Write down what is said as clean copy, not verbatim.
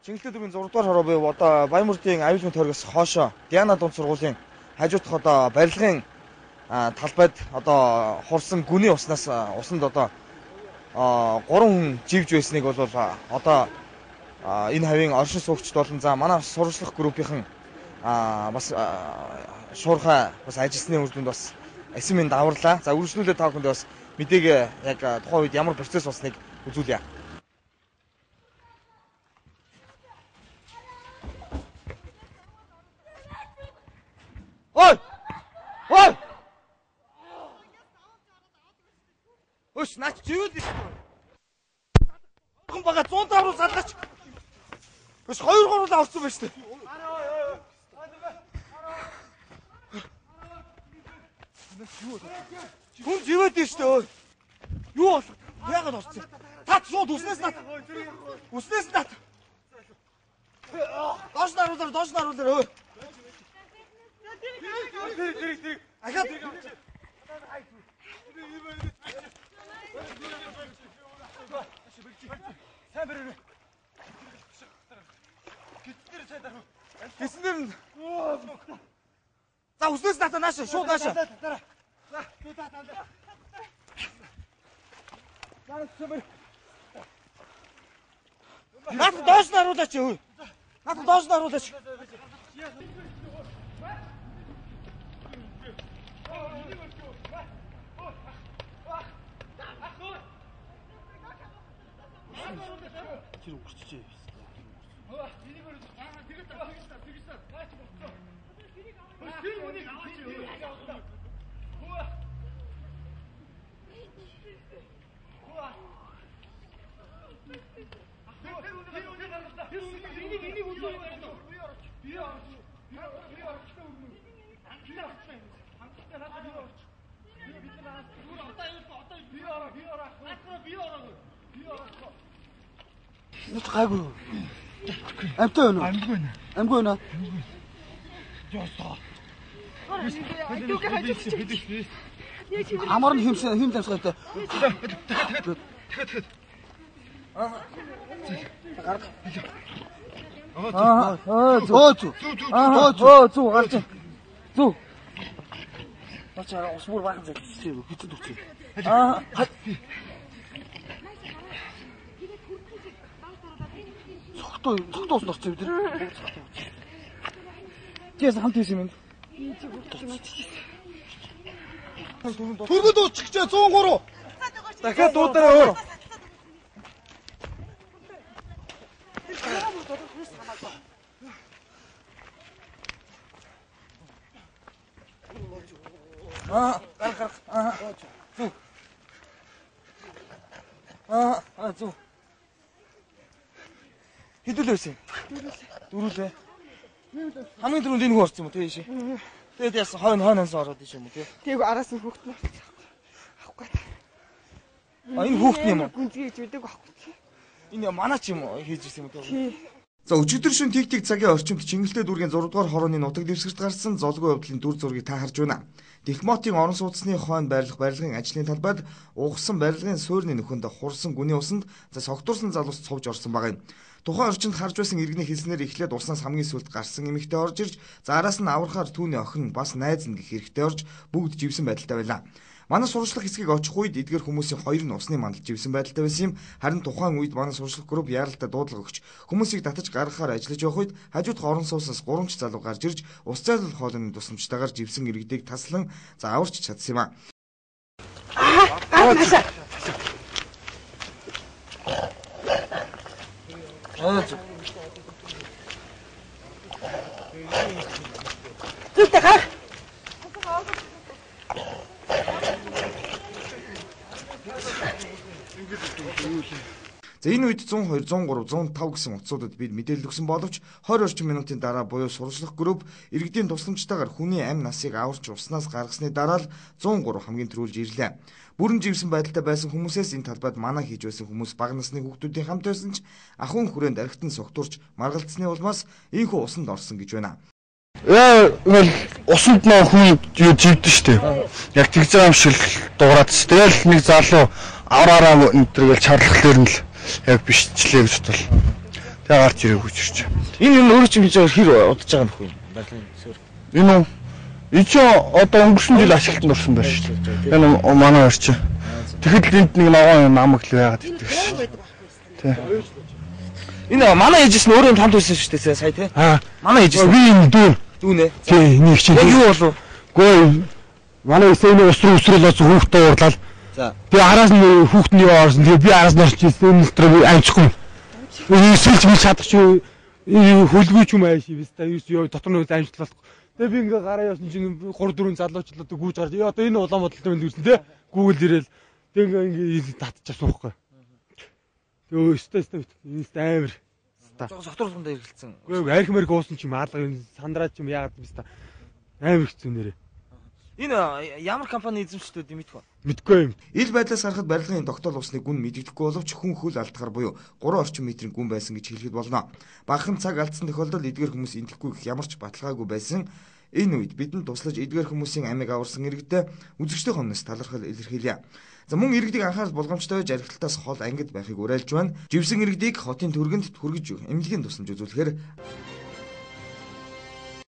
Чингэлтэй дүүргийн 6 дугаар хороо буюу одоо Баянмөрдийн аюулгүй тойрогоос хоошоо Диана дунд сургуулийн хажуудах одоо барилгын талбайд одоо хурсан гүний уснаас усанд одоо 3 хүн живж байсныг бол одоо энэ хавийн оршин суугчд болон за манай сурчлах группийн бас шуурхай бас ажилсны үр дүнд бас эсэм минь даварлаа. За үргэлжлүүлээ та бүхэнд бас мэдээг яг тухайн үед ямар процесс болсныг үзүүлье. Ой! Ой! Өш наач живэл дээ. Хүн бага 100 давруу салгаач. Өш 2 гурлаа авсан байж тээ. Хүн живээд дээ штэ ой. Юу бол? Яагаад орсон? Та шууд үснээс нат. Үснээс нат. Доош наруулаа ой. Дэрэг. Ахаад. Сайн бэрээ. Гитээр цай даруу. Гиснэр. За үснээс нат нааш шууд нааш. За туу та. Нат доош наруулаач өө. Нат доош наруулаач. Тэр өгчжээ. Энийг өөр тэгээд наач болцоо. Тэр үнийг аваач өө. Гайгүй. Амтай байна уу? Амгүй байна. Жоо. Амар нь хэм дамсгаатай. Дахиад. Зүү гарч. Зүү. Бачаа ус бүр баахан зэвчээ. Хэцүү дүрчээ. Цогтоос норч бид. Тийс хамт хийсэн юм. Түргэн дуучихчээ 103. Дахиад дуудаарай өөр. Зүү. Хэдүүлээсэн. Дөрүүлээ. Хамгийн түрүүнд энэ хүн орсон юм уу тийш. Тэгээд яасан хойноос ороод тийш юм уу тий. Тэйг араас нь хүүхэд нь авахгүй. Энэ хүүхэд юм уу? Гүнзгий гэж үдэг авахгүй тий. Энэ манай ч юм уу хийж ирсэн юм уу тий. За өчигдөр шөнө тэг цагийн орчимд Чингэлтэй дүүргийн 6 дугаар хорооны нутаг дэвсгэрт гарсан золгүй явдлын дүр зургийг та харж байна. Дихмотын орон сууцны хойно барилгын ажлын талбайд угсан барилгын суурьны нөхөнд хурсан гүний усанд согтуурсан залуус цовж орсон байгаа юм. Тухайн орчинд харж байсан иргэний хэлснээр эхлээд уснаас хамгийн сүүлд гарсан эмэгтэй орж ирж заараас нь аврахаар түүний охин бас найз нь гэх хэрэгтэй орж бүгд живсэн байдалтай байлаа. Манай сурчлах хэсгийг очих үед эдгээр хүмүүсийн хоёр нь усны мандалд живсэн байдалтай байсан юм. Харин тухайн үед манай сурчлах групп яаралтай дуудлага өгч хүмүүсийг татаж гаргахаар ажиллаж явах үед хажуудах орон сууцнаас 3 ч залуу гарч ирж ус зайлуулах хоолойны тусламжтайгаар живсэн иргэдийг таслан аварч чадсан юм За энэ үед 102, 103, 105 гэсэн утсуудад бид мэдээлэл өгсөн боловч 20 орчим минутын дараа буюу сурчлах групп иргэдийн тусламжтайгаар хүний амь насыг аварч уснаас гаргасны дараа л 103 хамгийн түрүүлж ирлээ. Бүрэн живсэн байдалтай байсан хүмүүсээс энэ талбайд манаа хийж байсан хүмүүс бага насны хүүхдүүдийн хамт байсан ч ахуйн хүрээнд архитан согтуурч маргалдсны улмаас ийхүү усанд орсон гэж байна. Усанд нөө хүн живдэн штэ. Яг тэгж байгаа юм шиг дуурайд. Тэгэл нэг залуу авраараа энэ төр гэл чарлах дээр нь л яг бишчлээ гэж бодвол. Тэгээ гарч ирээгүй ч ирч. Энэ юм өөрөө чинь хэр удаж байгаа нөхгүй юм. Барилгын суур. Энэ үү? Энэ ч одоо өнгөрсөн жил ашиглалтанд орсон байна шүү дээ. Энэ манай орч. Тэгэхэд энд нэг ногоон намаг л байгаад идэг шүү. Тий. Энэ манай ээжс нь өөрөө хамт байсан шүү дээ сая тий. Манай ээжс. Би энэ дүүнэ. Тий, нэг чинь. Юу болов? Гөө манай эсэний ус руу өсрөөлөөс хүүхдээ уурлал. За. Тэгээ араас нь хүүхдний орсон. Тэгээ би араас нь орч ирсэн. Энэ дотор амжихгүй. Эсэлж би чадчих хөлгүй ч юм ааш юм байна. Юу дотор нь амжлал. Тэгээ би ингээ гараа явсан чинь 3 4 залуучлаад гүйж гарч одоо энэ улаан бодолтой байна гэсэн тий. Гүүгэл ирээл. Тэгээ ингээ татчих суухгүй. Тэгээ өстэй амар. Согтруулсан дээр хэлсэн. Үгүй архимэр гуусан ч юм алга сандраад ч юм яагаад юм бэ? Амар хэцүү нэрээ. Энэ ямар компани эзэмшдэг юм мэдэх үү? Мэдгүй юм. Ил байдлаас харахад барилгын тогтоол усны гүн мэдэгдэхгүй боловч хүн хөл алдахаар буюу 3 орчим метрийн гүн байсан гэж хэлэхэд болно. Багахан цаг алдсан тохиолдолд эдгээр хүмүүс эндэхгүй гэх ямар ч баталгаагүй байсан. Энэ үед бидэнд туслаж эдгээр хүмүүсийн амийг аварсан иргэдэд үзэгчдийн хомноос талархал илэрхийлье. За мөн иргэдийг анхаарал болгоомжтой жаргалтаас хол ангид байхыг уриалж байна. Живсэн иргэдийг хотын түргэнд хүргэж эмнэлгийн тусламж үзүүлэхээр